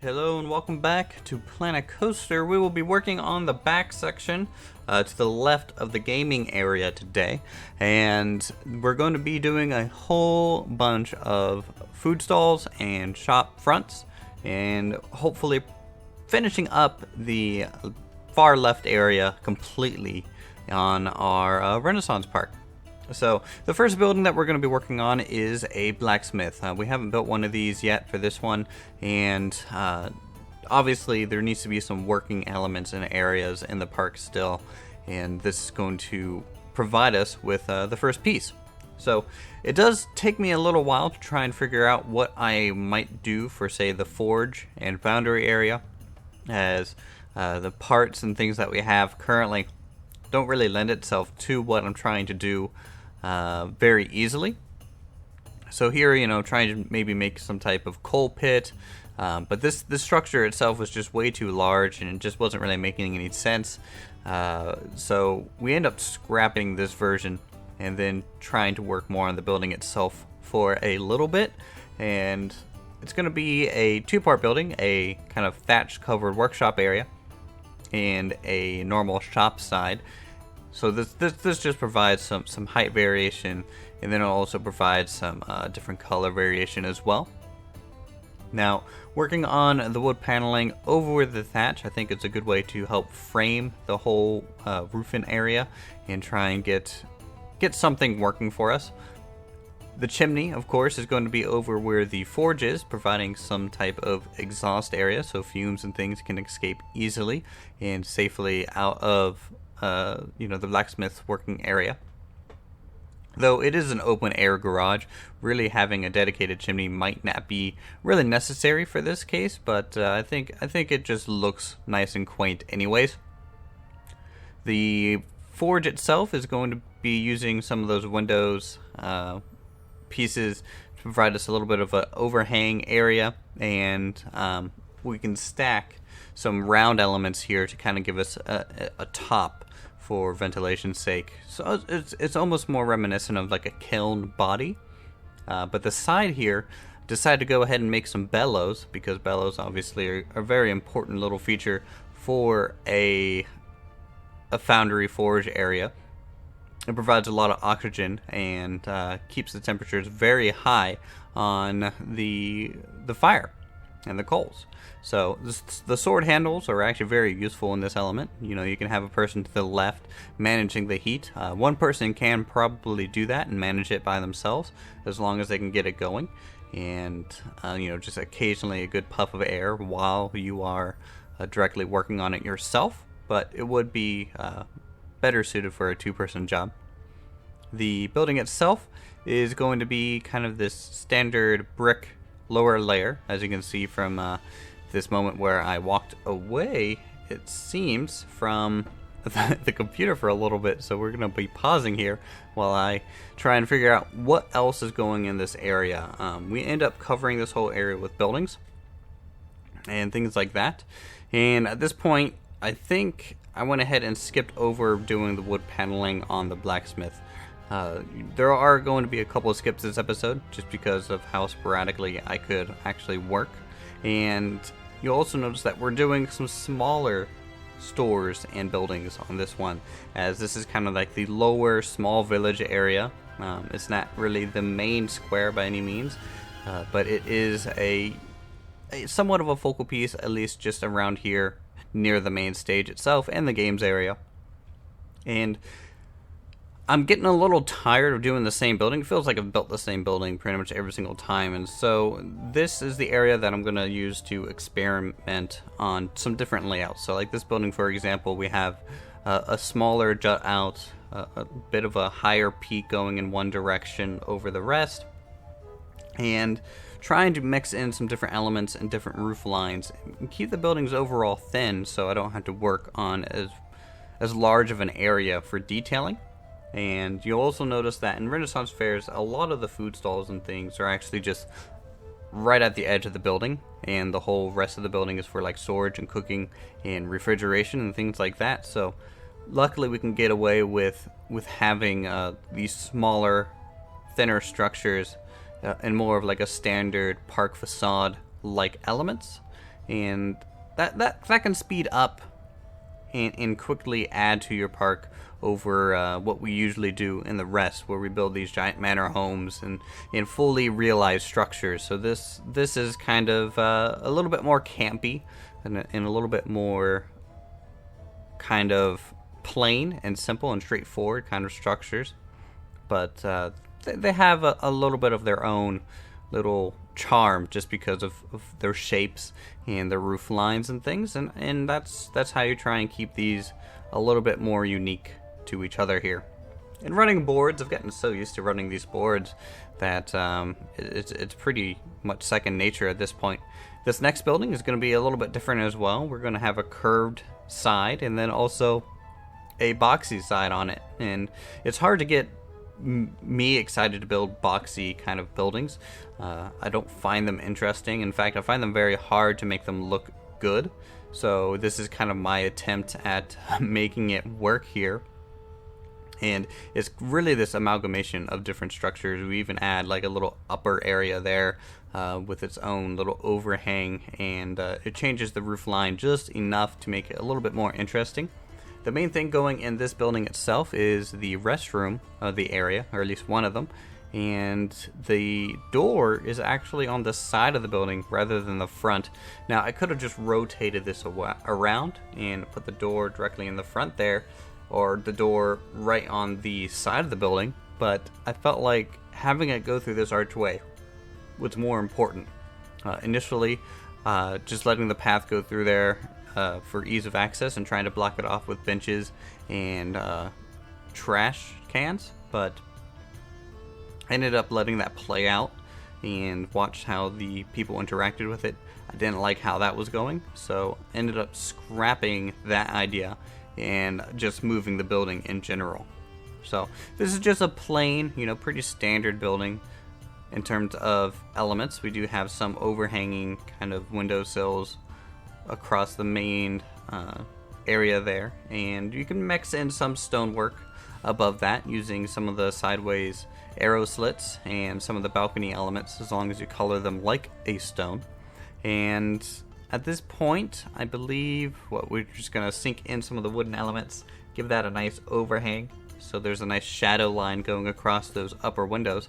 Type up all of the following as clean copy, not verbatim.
Hello and welcome back to Planet Coaster. We will be working on the back section to the left of the gaming area today, and we're going to be doing a whole bunch of food stalls and shop fronts, and hopefully finishing up the far left area completely on our Renaissance Park. So the first building that we're going to be working on is a blacksmith. We haven't built one of these yet for this one, and obviously there needs to be some working elements and areas in the park still, and this is going to provide us with the first piece. So it does take me a little while to try and figure out what I might do for, say, the forge and foundry area, as the parts and things that we have currently don't really lend itself to what I'm trying to do very easily. So here, trying to maybe make some type of coal pit, but this structure itself was just way too large and it just wasn't really making any sense. So we end up scrapping this version and then trying to work more on the building itself for a little bit. And it's going to be a two-part building, a kind of thatch covered workshop area and a normal shop side. So this just provides some height variation, and then it also provides some different color variation as well. Now, working on the wood paneling over the thatch, I think it's a good way to help frame the whole roofing area and try and get something working for us. The chimney, of course, is going to be over where the forge is, providing some type of exhaust area so fumes and things can escape easily and safely out of the blacksmith working area. Though it is an open air garage, really having a dedicated chimney might not be really necessary for this case, but I think it just looks nice and quaint anyways. The forge itself is going to be using some of those windows pieces to provide us a little bit of an overhang area, and we can stack some round elements here to kind of give us a top for ventilation's sake. So it's almost more reminiscent of like a kiln body. But the side here decided to go ahead and make some bellows, because bellows obviously are a very important little feature for a foundry forge area. It provides a lot of oxygen and keeps the temperatures very high on the fire and the coals. So the sword handles are actually very useful in this element. You can have a person to the left managing the heat. One person can probably do that and manage it by themselves, as long as they can get it going. And just occasionally a good puff of air while you are directly working on it yourself. But it would be better suited for a two-person job. The building itself is going to be kind of this standard brick lower layer, as you can see from this moment where I walked away, it seems, from the computer for a little bit. So we're going to be pausing here while I try and figure out what else is going in this area. We end up covering this whole area with buildings and things like that. And at this point, I think I went ahead and skipped over doing the wood paneling on the blacksmith. There are going to be a couple of skips this episode, just because of how sporadically I could actually work. And you'll also notice that we're doing some smaller stores and buildings on this one, as this is kind of like the lower small village area. It's not really the main square by any means, but it is a somewhat of a focal piece, at least just around here near the main stage itself and the games area. And I'm getting a little tired of doing the same building. It feels like I've built the same building pretty much every single time. And so this is the area that I'm going to use to experiment on some different layouts. So like this building, for example, we have a smaller jut out, a bit of a higher peak going in one direction over the rest. And trying to mix in some different elements and different roof lines and keep the buildings overall thin, so I don't have to work on as large of an area for detailing. And you'll also notice that in Renaissance fairs, a lot of the food stalls and things are actually just right at the edge of the building, and the whole rest of the building is for like storage and cooking and refrigeration and things like that. So luckily we can get away with having these smaller, thinner structures and more of like a standard park facade like elements. and that can speed up and quickly add to your park over what we usually do in the rest, where we build these giant manor homes and fully realized structures. So this is kind of a little bit more campy and a little bit more kind of plain and simple and straightforward kind of structures, but they have a little bit of their own little charm just because of their shapes and their roof lines and things, and that's how you try and keep these a little bit more unique to each other here. And running boards, I've gotten so used to running these boards that it's pretty much second nature at this point. This next building is going to be a little bit different as well. We're going to have a curved side and then also a boxy side on it, and it's hard to get me excited to build boxy kind of buildings. I don't find them interesting. In fact, I find them very hard to make them look good. So this is kind of my attempt at making it work here. And it's really this amalgamation of different structures. We even add like a little upper area there with its own little overhang, and it changes the roof line just enough to make it a little bit more interesting. The main thing going in this building itself is the restroom of the area, or at least one of them, and the door is actually on the side of the building rather than the front. Now, I could have just rotated this around and put the door directly in the front there, or the door right on the side of the building, but I felt like having it go through this archway was more important. Initially, just letting the path go through there for ease of access and trying to block it off with benches and trash cans, but I ended up letting that play out and watched how the people interacted with it. I didn't like how that was going, so ended up scrapping that idea and just moving the building in general. So this is just a plain, pretty standard building in terms of elements. We do have some overhanging kind of windowsills across the main area there, and you can mix in some stonework above that using some of the sideways arrow slits and some of the balcony elements, as long as you color them like a stone. And at this point, I believe we're just going to sink in some of the wooden elements, give that a nice overhang, so there's a nice shadow line going across those upper windows,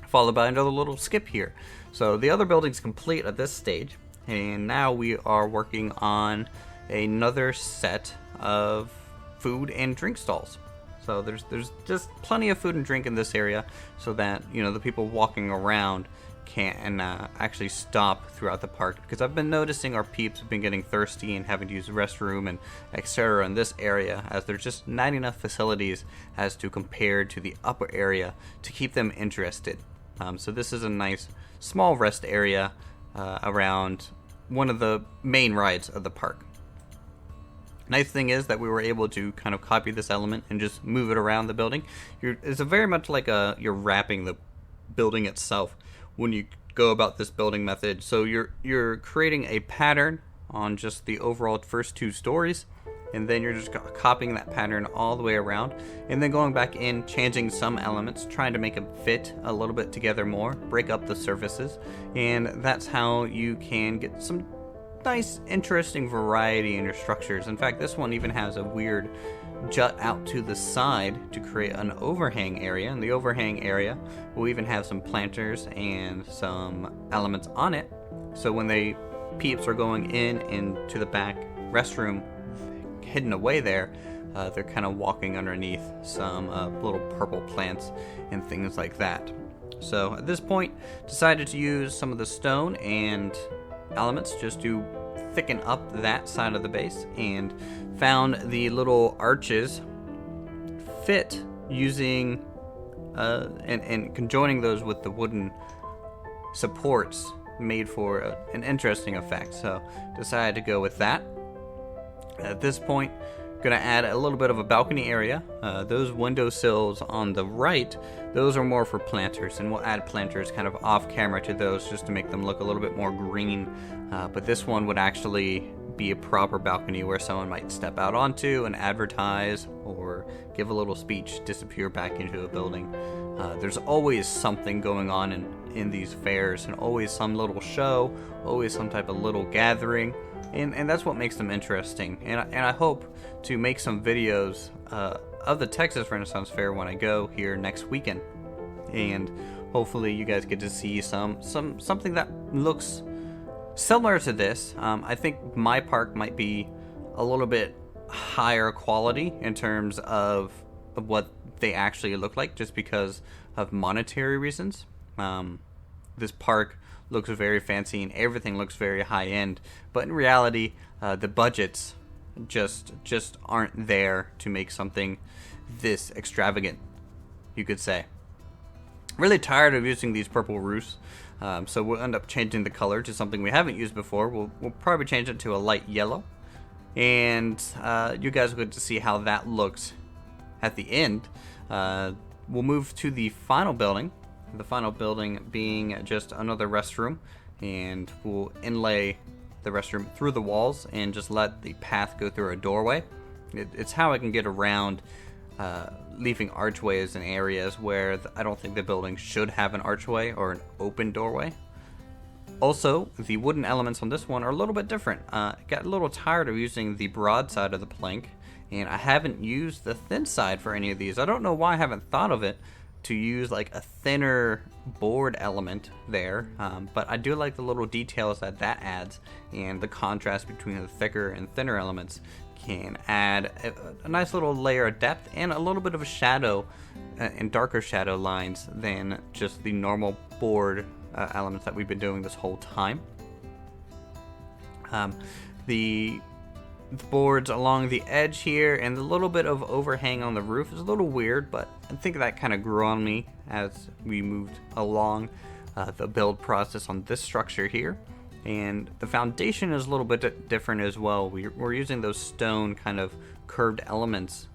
followed by another little skip here. So the other building's complete at this stage, and now we are working on another set of food and drink stalls. So there's just plenty of food and drink in this area, so that the people walking around can actually stop throughout the park, because I've been noticing our peeps have been getting thirsty and having to use the restroom and etc. in this area, as there's just not enough facilities as to compared to the upper area to keep them interested. So this is a nice small rest area around one of the main rides of the park. Nice thing is that we were able to kind of copy this element and just move it around the building. It's very much like you're wrapping the building itself when you go about this building method. So you're creating a pattern on just the overall first two stories, and then you're just copying that pattern all the way around, and then going back in, changing some elements, trying to make them fit a little bit together more, break up the surfaces, and that's how you can get some nice, interesting variety in your structures. In fact, this one even has a weird jut out to the side to create an overhang area, and the overhang area will even have some planters and some elements on it, so when the peeps are going in into the back restroom hidden away there, they're kind of walking underneath some little purple plants and things like that. So at this point, decided to use some of the stone and elements just to thicken up that side of the base, and found the little arches fit using and conjoining those with the wooden supports made for an interesting effect. So decided to go with that. At this point, gonna add a little bit of a balcony area. Those windowsills on the right, those are more for planters, and we'll add planters kind of off camera to those just to make them look a little bit more green. But this one would actually be a proper balcony where someone might step out onto and advertise or give a little speech, disappear back into a building. There's always something going on in these fairs, and always some little show, always some type of little gathering, and that's what makes them interesting. And I hope to make some videos of the Texas Renaissance Fair when I go here next weekend, and hopefully you guys get to see something that looks similar to this. I think my park might be a little bit higher quality in terms of what they actually look like, just because of monetary reasons. This park looks very fancy and everything looks very high end, but in reality, the budgets just aren't there to make something this extravagant, you could say. Really tired of using these purple roofs, so we'll end up changing the color to something we haven't used before. We'll probably change it to a light yellow, and you guys will get to see how that looks at the end. We'll move to the final building. The final building being just another restroom, and we'll inlay the restroom through the walls and just let the path go through a doorway. It's how I can get around leaving archways in areas where I don't think the building should have an archway or an open doorway. Also, the wooden elements on this one are a little bit different. I got a little tired of using the broad side of the plank, and I haven't used the thin side for any of these. I don't know why I haven't thought of it to use like a thinner board element there, but I do like the little details that adds, and the contrast between the thicker and thinner elements can add a nice little layer of depth and a little bit of a shadow and darker shadow lines than just the normal board elements that we've been doing this whole time. The boards along the edge here and the little bit of overhang on the roof is a little weird, but I think that kind of grew on me as we moved along the build process on this structure here. And the foundation is a little bit different as well. We're using those stone kind of curved elements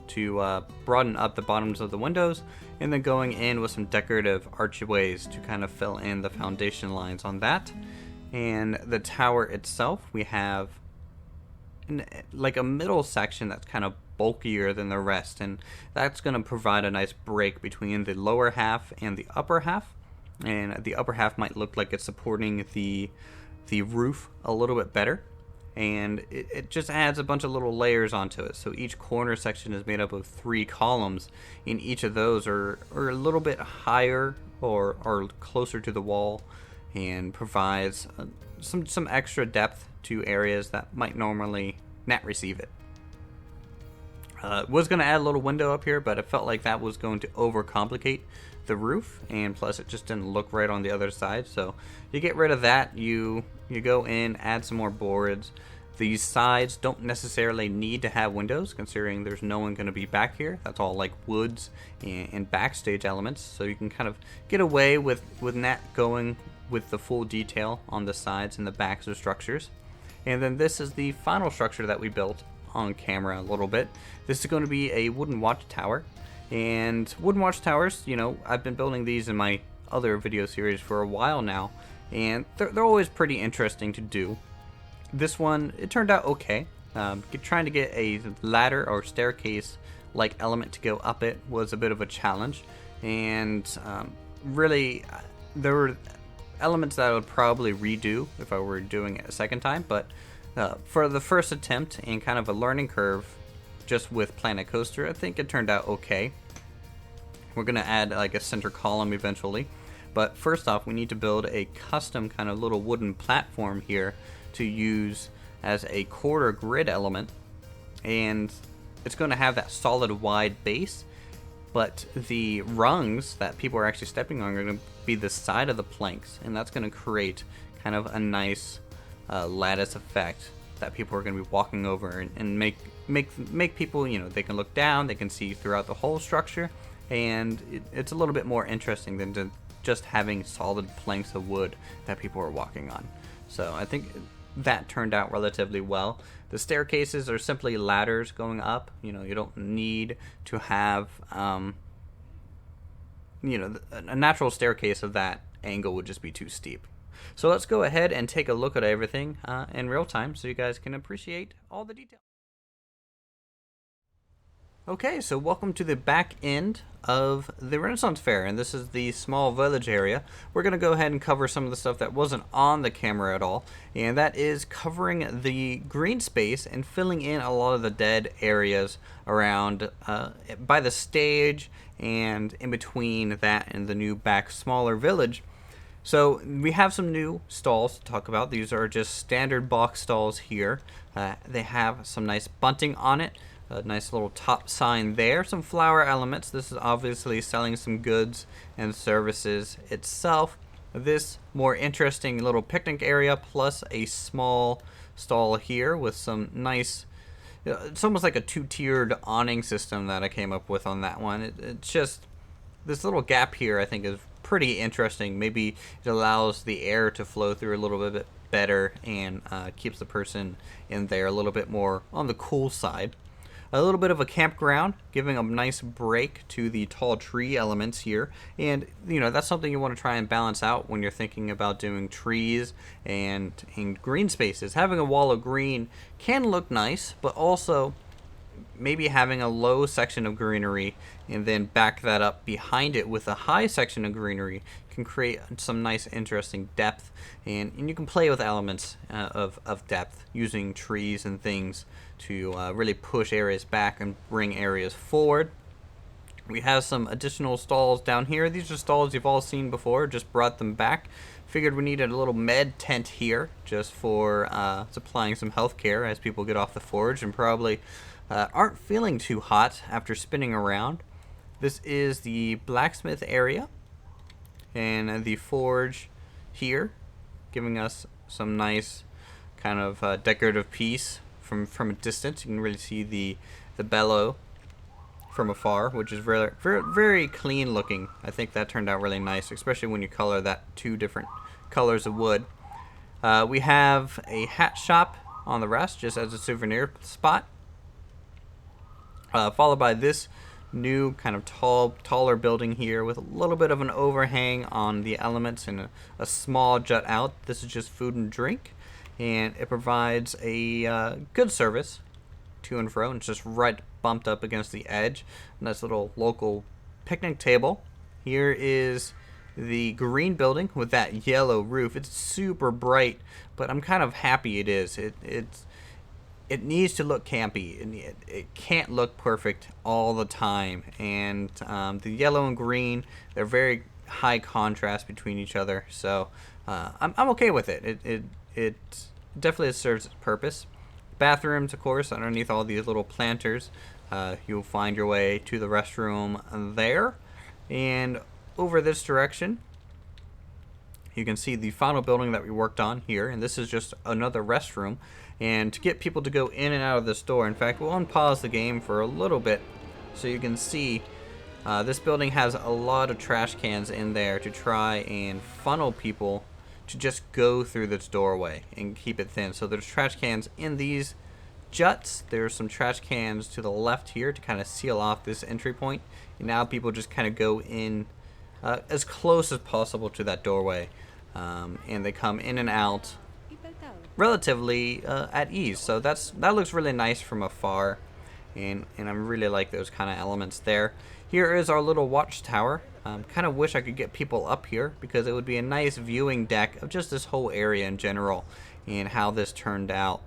to broaden up the bottoms of the windows, and then going in with some decorative archways to kind of fill in the foundation lines on that. And the tower itself, we have like a middle section that's kind of bulkier than the rest, and that's going to provide a nice break between the lower half and the upper half. And the upper half might look like it's supporting the roof a little bit better, and it just adds a bunch of little layers onto it. So each corner section is made up of 3 columns, and each of those are a little bit higher or closer to the wall, and provides some extra depth to areas that might normally not receive it. Was going to add a little window up here, but I felt like that was going to overcomplicate the roof, and plus it just didn't look right on the other side. So you get rid of that, you go in, add some more boards. These sides don't necessarily need to have windows, considering there's no one going to be back here. That's all like woods and backstage elements, so you can kind of get away with not going with the full detail on the sides and the backs of structures. And then this is the final structure that we built on camera a little bit. This is going to be a wooden watchtower. And wooden watchtowers, you know, I've been building these in my other video series for a while now, and they're always pretty interesting to do. This one, it turned out okay. Trying to get a ladder or staircase like element to go up it was a bit of a challenge, and really there were elements that I would probably redo if I were doing it a second time, but for the first attempt and kind of a learning curve just with Planet Coaster, I think it turned out okay. We're going to add like a center column eventually, but first off we need to build a custom kind of little wooden platform here to use as a quarter grid element, and it's going to have that solid wide base, but the rungs that people are actually stepping on are going to be the side of the planks, and that's going to create kind of a nice lattice effect that people are going to be walking over, and make people, you know, they can look down, they can see throughout the whole structure, and it's a little bit more interesting than just having solid planks of wood that people are walking on. So I think that turned out relatively well. The staircases are simply ladders going up. You know, you don't need to have you know, a natural staircase of that angle would just be too steep. So let's go ahead and take a look at everything in real time so you guys can appreciate all the details. Okay, so welcome to the back end of the Renaissance Fair, and this is the small village area. We're going to go ahead and cover some of the stuff that wasn't on the camera at all, and that is covering the green space and filling in a lot of the dead areas around by the stage and in between that and the new back smaller village. So we have some new stalls to talk about. These are just standard box stalls here. They have some nice bunting on it. A nice little top sign there. Some flower elements. This is obviously selling some goods and services itself. This more interesting little picnic area plus a small stall here with some nice, it's almost like a two-tiered awning system that I came up with on that one. It's just, this little gap here I think is pretty interesting. Maybe it allows the air to flow through a little bit better and keeps the person in there a little bit more on the cool side. A little bit of a campground, giving a nice break to the tall tree elements here. And, you know, that's something you want to try and balance out when you're thinking about doing trees and green spaces. Having a wall of green can look nice, but also maybe having a low section of greenery and then back that up behind it with a high section of greenery can create some nice interesting depth, and you can play with elements of depth using trees and things to really push areas back and bring areas forward. We have some additional stalls down here. These are stalls you've all seen before, just brought them back. Figured we needed a little med tent here just for supplying some health care as people get off the forge and probably aren't feeling too hot after spinning around. This is the blacksmith area and the forge here, giving us some nice kind of decorative piece from a distance. You can really see the bellow from afar, which is very, very, very clean looking. I think that turned out really nice, especially when you color that two different colors of wood. We have a hat shop on the rest, just as a souvenir spot. Followed by this new kind of taller building here with a little bit of an overhang on the elements and a small jut out. This is just food and drink, and it provides a good service to and fro, and it's just right bumped up against the edge. Nice little local picnic table. Here is the green building with that yellow roof. It's super bright, but I'm kind of happy it is. It needs to look campy, and it can't look perfect all the time. And the yellow and green, they're very high contrast between each other, so I'm okay with it. It definitely serves its purpose. Bathrooms, of course, underneath all these little planters. You'll find your way to the restroom there. And over this direction, you can see the final building that we worked on here, and this is just another restroom. And to get people to go in and out of this door, in fact, we'll unpause the game for a little bit so you can see this building has a lot of trash cans in there to try and funnel people to just go through this doorway and keep it thin. So there's trash cans in these juts. There's some trash cans to the left here to kind of seal off this entry point. And now people just kind of go in as close as possible to that doorway. And they come in and out relatively at ease. So that looks really nice from afar. And I really like those kind of elements there. Here is our little watchtower. Kind of wish I could get people up here because it would be a nice viewing deck of just this whole area in general and how this turned out.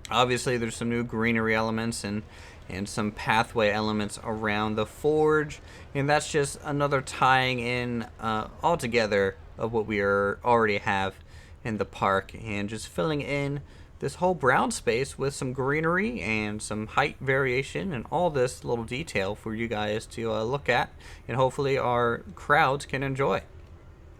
Obviously there's some new greenery elements and some pathway elements around the forge, and that's just another tying in all together of what we already have in the park, and just filling in this whole brown space with some greenery and some height variation and all this little detail for you guys to look at, and hopefully our crowds can enjoy.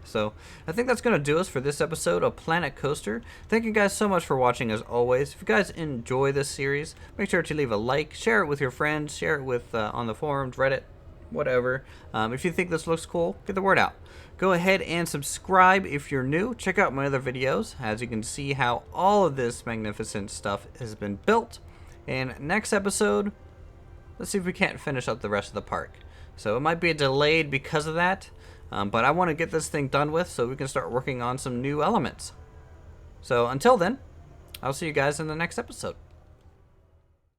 So I think that's going to do us for this episode of Planet Coaster. Thank you guys so much for watching as always. If you guys enjoy this series, make sure to leave a like, share it with your friends, share it with on the forums, Reddit, whatever. If you think this looks cool, get the word out. Go ahead and subscribe if you're new. Check out my other videos as you can see how all of this magnificent stuff has been built. And next episode, let's see if we can't finish up the rest of the park. So it might be delayed because of that, but I want to get this thing done with so we can start working on some new elements. So until then, I'll see you guys in the next episode.